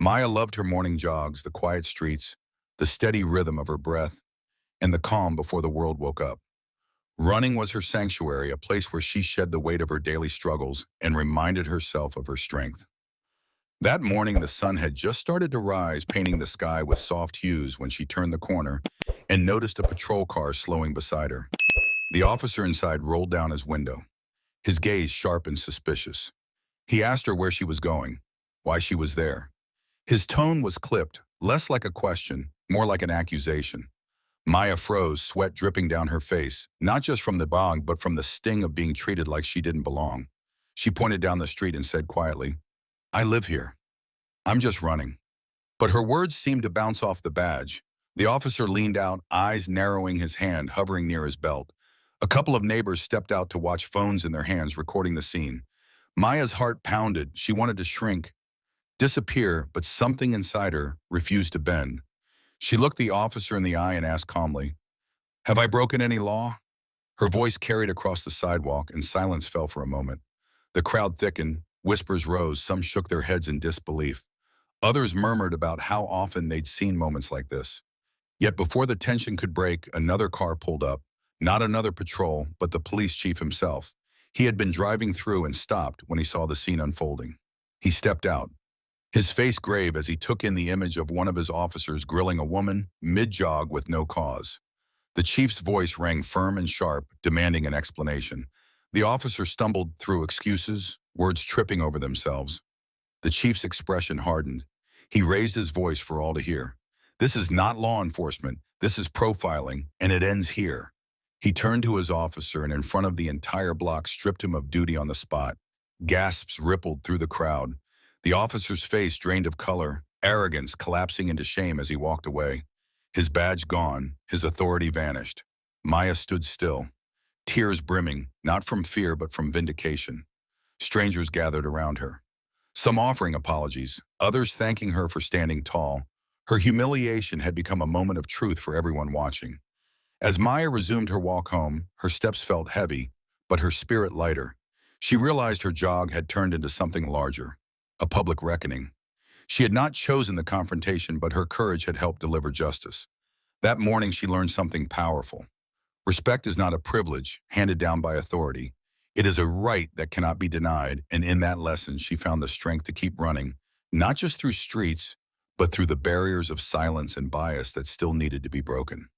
Maya loved her morning jogs, the quiet streets, the steady rhythm of her breath, and the calm before the world woke up. Running was her sanctuary, a place where she shed the weight of her daily struggles and reminded herself of her strength. That morning, the sun had just started to rise, painting the sky with soft hues when she turned the corner and noticed a patrol car slowing beside her. The officer inside rolled down his window, his gaze sharp and suspicious. He asked her where she was going, why she was there. His tone was clipped, less like a question, more like an accusation. Maya froze, sweat dripping down her face, not just from the bog, but from the sting of being treated like she didn't belong. She pointed down the street and said quietly, "I live here. I'm just running." But her words seemed to bounce off the badge. The officer leaned out, eyes narrowing, his hand hovering near his belt. A couple of neighbors stepped out to watch, phones in their hands, recording the scene. Maya's heart pounded. She wanted to shrink, disappear, but something inside her refused to bend. She looked the officer in the eye and asked calmly, "Have I broken any law?" Her voice carried across the sidewalk, and silence fell for a moment. The crowd thickened, whispers rose, some shook their heads in disbelief. Others murmured about how often they'd seen moments like this. Yet before the tension could break, another car pulled up, not another patrol, but the police chief himself. He had been driving through and stopped when he saw the scene unfolding. He stepped out, his face grave as he took in the image of one of his officers grilling a woman mid-jog with no cause. The chief's voice rang firm and sharp, demanding an explanation. The officer stumbled through excuses, words tripping over themselves. The chief's expression hardened. He raised his voice for all to hear. "This is not law enforcement. This is profiling, and it ends here." He turned to his officer and in front of the entire block stripped him of duty on the spot. Gasps rippled through the crowd. The officer's face drained of color, arrogance collapsing into shame as he walked away. His badge gone, his authority vanished. Maya stood still, tears brimming, not from fear but from vindication. Strangers gathered around her, some offering apologies, others thanking her for standing tall. Her humiliation had become a moment of truth for everyone watching. As Maya resumed her walk home, her steps felt heavy, but her spirit lighter. She realized her jog had turned into something larger, a public reckoning. She had not chosen the confrontation, but her courage had helped deliver justice. That morning, she learned something powerful. Respect is not a privilege handed down by authority. It is a right that cannot be denied, and in that lesson, she found the strength to keep running, not just through streets, but through the barriers of silence and bias that still needed to be broken.